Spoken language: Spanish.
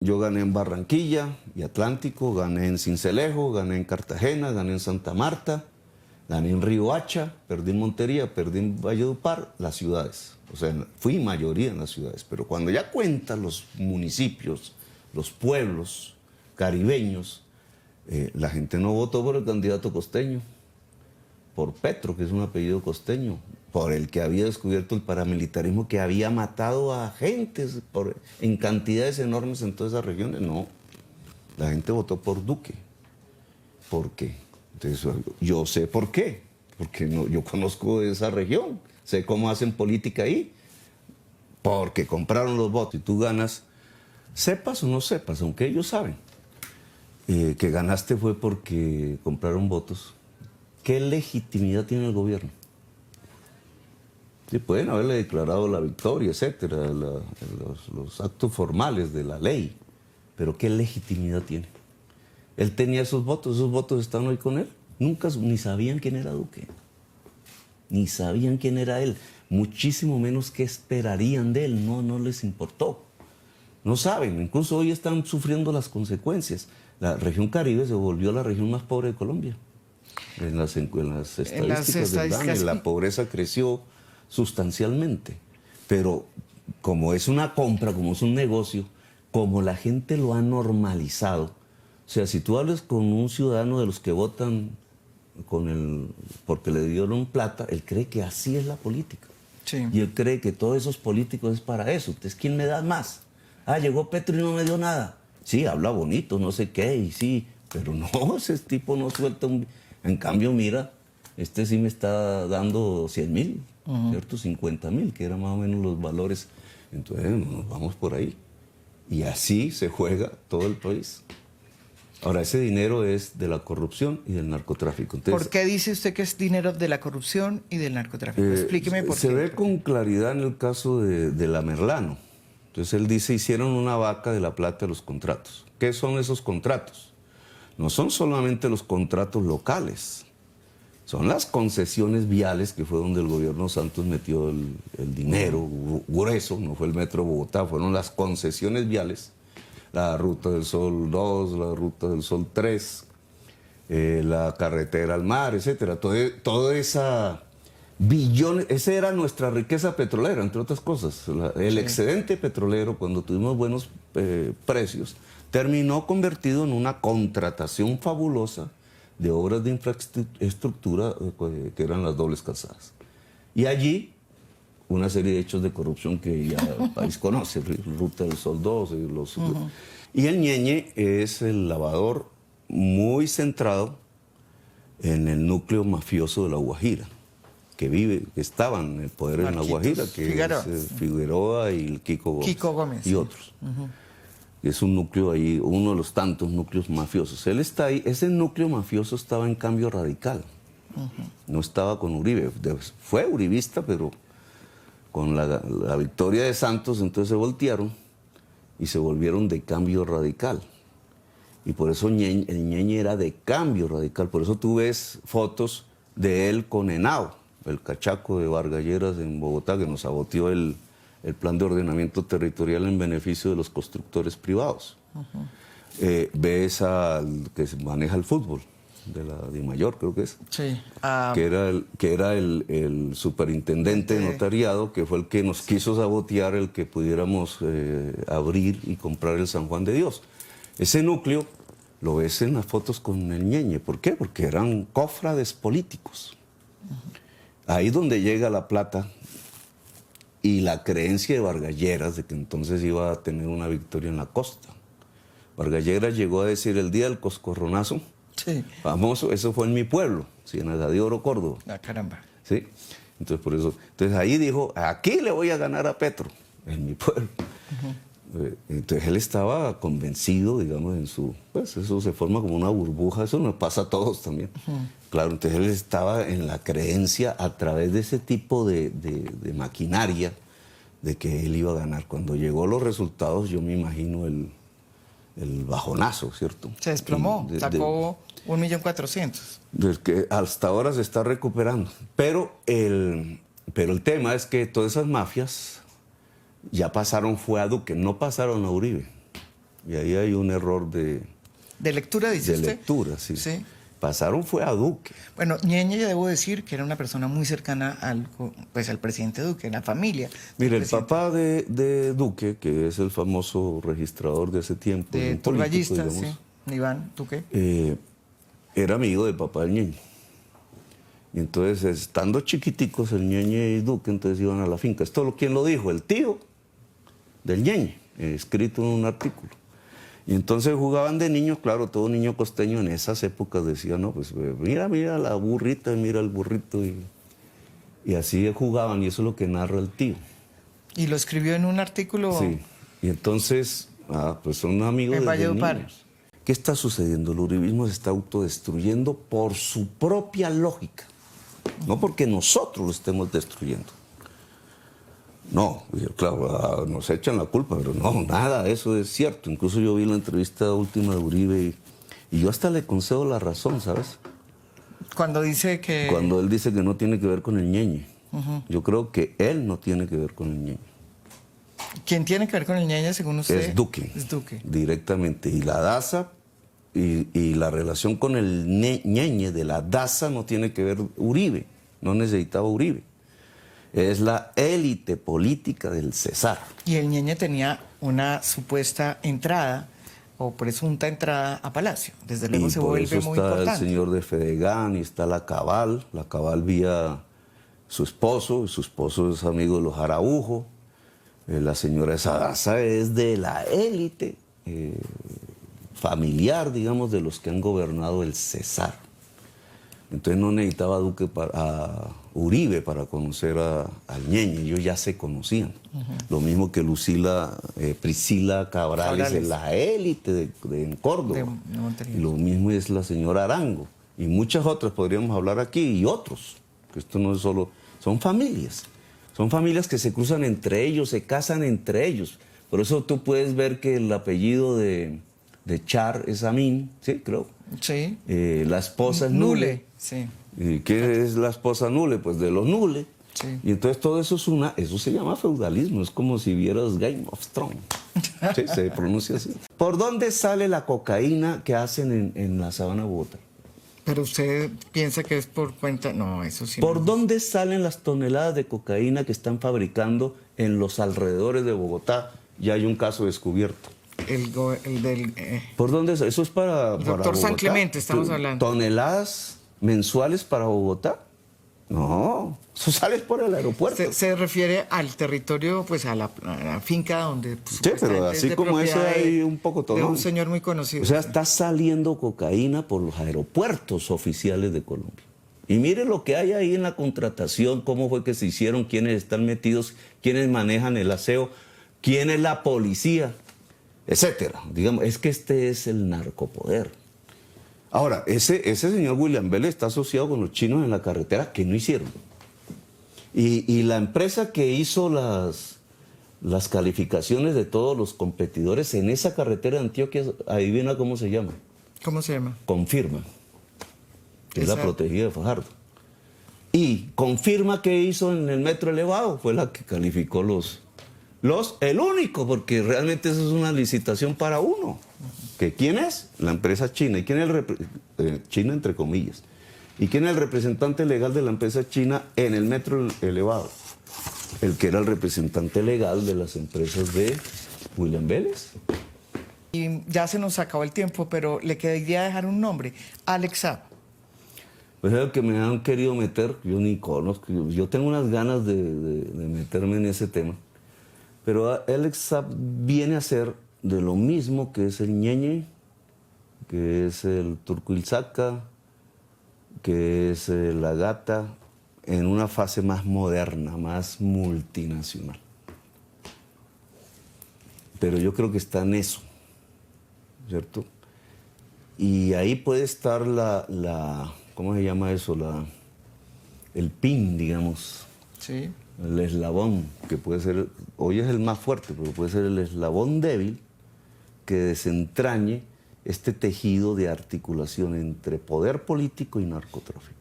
Yo gané en Barranquilla y Atlántico, gané en Sincelejo, gané en Cartagena, gané en Santa Marta, gané en Riohacha, perdí en Montería, perdí en Valledupar, las ciudades. O sea, fui mayoría en las ciudades. Pero cuando ya cuentan los municipios, los pueblos caribeños, la gente no votó por el candidato costeño, por Petro, que es un apellido costeño, por el que había descubierto el paramilitarismo, que había matado a gentes en cantidades enormes en todas esas regiones. No, la gente votó por Duque. ¿Por qué? Entonces, yo sé por qué, porque no, yo conozco esa región, sé cómo hacen política ahí, porque compraron los votos. Y tú ganas, sepas o no sepas, aunque ellos saben que ganaste fue porque compraron votos. ¿Qué legitimidad tiene el gobierno? Sí, pueden haberle declarado la victoria, etcétera, los actos formales de la ley, pero ¿qué legitimidad tiene? Él tenía esos votos están hoy con él. Nunca ni sabían quién era Duque, ni sabían quién era él, muchísimo menos qué esperarían de él, no les importó. No saben, incluso hoy están sufriendo las consecuencias. La región Caribe se volvió la región más pobre de Colombia. En las estadísticas del DANE, la pobreza creció sustancialmente. Pero como es una compra, como es un negocio, como la gente lo ha normalizado, o sea, si tú hablas con un ciudadano de los que votan porque le dieron plata, él cree que así es la política. Sí. Y él cree que todos esos políticos es para eso. Entonces, ¿quién me da más? Ah, llegó Petro y no me dio nada. Sí, habla bonito, no sé qué, y sí, pero no, ese tipo no suelta un... En cambio, mira, este sí me está dando 100.000, ¿cierto? 50.000, que eran más o menos los valores. Entonces, nos vamos por ahí. Y así se juega todo el país. Ahora, ese dinero es de la corrupción y del narcotráfico. Entonces, ¿por qué dice usted que es dinero de la corrupción y del narcotráfico? Explíqueme por qué. Se ve con claridad en el caso de la Merlano. Entonces él dice, hicieron una vaca de la plata de los contratos. ¿Qué son esos contratos? No son solamente los contratos locales, son las concesiones viales, que fue donde el gobierno Santos metió el dinero grueso, no fue el Metro de Bogotá, fueron las concesiones viales, la Ruta del Sol 2, la Ruta del Sol 3, la carretera al mar, etcétera. Toda esa... billones, esa era nuestra riqueza petrolera, entre otras cosas. El excedente petrolero, cuando tuvimos buenos precios, terminó convertido en una contratación fabulosa de obras de infraestructura que eran las dobles calzadas. Y allí, una serie de hechos de corrupción que ya el país conoce, Ruta del Sol 2, y el Ñeñe es el lavador muy centrado en el núcleo mafioso de La Guajira, que estaban en el poder en La Guajira, que Figueroa. es Figueroa y el Kiko Gómez y sí. otros. Es un núcleo ahí, uno de los tantos núcleos mafiosos. Él está ahí, ese núcleo mafioso estaba en Cambio Radical, no estaba con Uribe. Fue uribista, pero con la victoria de Santos, entonces se voltearon y se volvieron de Cambio Radical. Y por eso el Ñeñe era de Cambio Radical. Por eso tú ves fotos de él con Henao, el cachaco de Vargas Lleras en Bogotá, que nos saboteó el plan de ordenamiento territorial en beneficio de los constructores privados. Ves al que maneja el fútbol, de la DIMAYOR, creo que es, Sí. que era el superintendente de notariado, que fue el que nos quiso sabotear el que pudiéramos abrir y comprar el San Juan de Dios. Ese núcleo lo ves en las fotos con el Ñeñe. ¿Por qué? Porque eran cofrades políticos. Ahí donde llega la plata y la creencia de Vargas Lleras de que entonces iba a tener una victoria en la costa. Vargas Lleras llegó a decir el día del coscorronazo, Sí. famoso, eso fue en mi pueblo, Ciénaga de Oro, Córdoba. Ah, caramba. ¿Sí? Entonces, por eso, entonces ahí dijo, aquí le voy a ganar a Petro, en mi pueblo. Entonces él estaba convencido, digamos, pues eso se forma como una burbuja, eso nos pasa a todos también. Claro, entonces él estaba en la creencia a través de ese tipo de maquinaria de que él iba a ganar. Cuando llegó los resultados, yo me imagino el bajonazo, ¿cierto? Se desplomó, sacó 1.400.000. Que hasta ahora se está recuperando. Pero el tema es que todas esas mafias ya pasaron, fue a Duque, no pasaron a Uribe. Y ahí hay un error de lectura, dice usted. lectura, sí. Sí. Pasaron fue a Duque. Bueno, Ñeñe, yo debo decir que era una persona muy cercana al presidente Duque, la familia. Mire, el papá de Duque, que es el famoso registrador de ese tiempo, De un político, Turgallista, digamos, sí. Iván Duque. era amigo del papá del Ñeñe. Y entonces, estando chiquiticos, el Ñeñe y Duque, entonces iban a la finca. Esto, ¿quién lo dijo? El tío del Ñeñe, escrito en un artículo. Y entonces jugaban de niños, claro, todo niño costeño en esas épocas decía, no, pues mira la burrita, mira el burrito. Y así jugaban, y eso es lo que narra el tío. ¿Y lo escribió en un artículo? Sí. Y entonces, pues son amigos en desde Valledupar. niños. ¿Qué está sucediendo? El uribismo se está autodestruyendo por su propia lógica, no porque nosotros lo estemos destruyendo. No, claro, nos echan la culpa, pero no, nada, eso es cierto. Incluso yo vi la entrevista última de Uribe y yo hasta le concedo la razón, ¿sabes? Cuando dice que... Cuando él dice que no tiene que ver con el Ñeñe. Yo creo que él no tiene que ver con el Ñeñe. ¿Quién tiene que ver con el Ñeñe, según usted? Es Duque. Es Duque. Directamente. Y la Daza y la relación con el Ñeñe de la Daza no tiene que ver Uribe. No necesitaba Uribe. Es la élite política del Cesar. Y el Ñeñe tenía una supuesta entrada o presunta entrada a Palacio. Desde luego Y se por vuelve eso muy está importante. el señor de Fedegan y está la Cabal vía su esposo, y su esposo es amigo de los Araujo. La señora Daza es de la élite familiar, digamos, de los que han gobernado el Cesar. Entonces no necesitaba a Uribe para conocer al Ñeñe, ellos ya se conocían. Lo mismo que Priscila Cabrales es la élite en Córdoba. De Montería. Y lo mismo es la señora Arango. Y muchas otras podríamos hablar aquí, y otros, que esto no es solo... Son familias. Son familias que se cruzan entre ellos, se casan entre ellos. Por eso tú puedes ver que el apellido de Char es Amin, ¿sí? Creo. Sí. La esposa es Nule. Sí. ¿Y qué es la esposa Nule? Pues de los Nule. Sí. Y entonces todo eso eso se llama feudalismo, es como si vieras Game of Thrones. Sí, se pronuncia así. ¿Por dónde sale la cocaína que hacen en la sabana de Bogotá? Pero usted piensa que es por cuenta... No, eso sí. ¿Por no. dónde salen las toneladas de cocaína que están fabricando en los alrededores de Bogotá? Ya hay un caso descubierto. El del... ¿Por dónde? Eso es para doctor San Bogotá. Clemente, estamos hablando. ¿Toneladas mensuales para Bogotá? No, eso sale por el aeropuerto. Se refiere al territorio, pues a la finca donde... Sí, pero así como eso hay un poco todo. De un señor muy conocido. O sea, está saliendo cocaína por los aeropuertos oficiales de Colombia. Y mire lo que hay ahí en la contratación, cómo fue que se hicieron, quiénes están metidos, quiénes manejan el aseo, quién es la policía, etcétera. Digamos, es que este es el narcopoder. Ahora, ese señor William Vélez está asociado con los chinos en la carretera que no hicieron. Y la empresa que hizo las calificaciones de todos los competidores en esa carretera de Antioquia, adivina cómo se llama. ¿Cómo se llama? Confirma, que es la protegida de Fajardo. Y Confirma que hizo en el metro elevado, fue la que calificó el único, porque realmente eso es una licitación para uno. ¿Que quién es? La empresa china. ¿Y quién es China entre comillas? ¿Y quién es el representante legal de la empresa china en el metro elevado? El que era el representante legal de las empresas de William Vélez. Y ya se nos acabó el tiempo, pero le quedaría dejar un nombre. Alex Saab. Pues es el que me han querido meter, yo ni conozco. Yo tengo unas ganas de meterme en ese tema. Pero Alex Saab viene a ser de lo mismo que es el Ñeñe, que es el Turco-Ilzaca, que es la Gata, en una fase más moderna, más multinacional. Pero yo creo que está en eso, ¿cierto? Y ahí puede estar ¿cómo se llama eso? El pin, digamos. Sí. El eslabón, que puede ser, hoy es el más fuerte, pero puede ser el eslabón débil que desentrañe este tejido de articulación entre poder político y narcotráfico.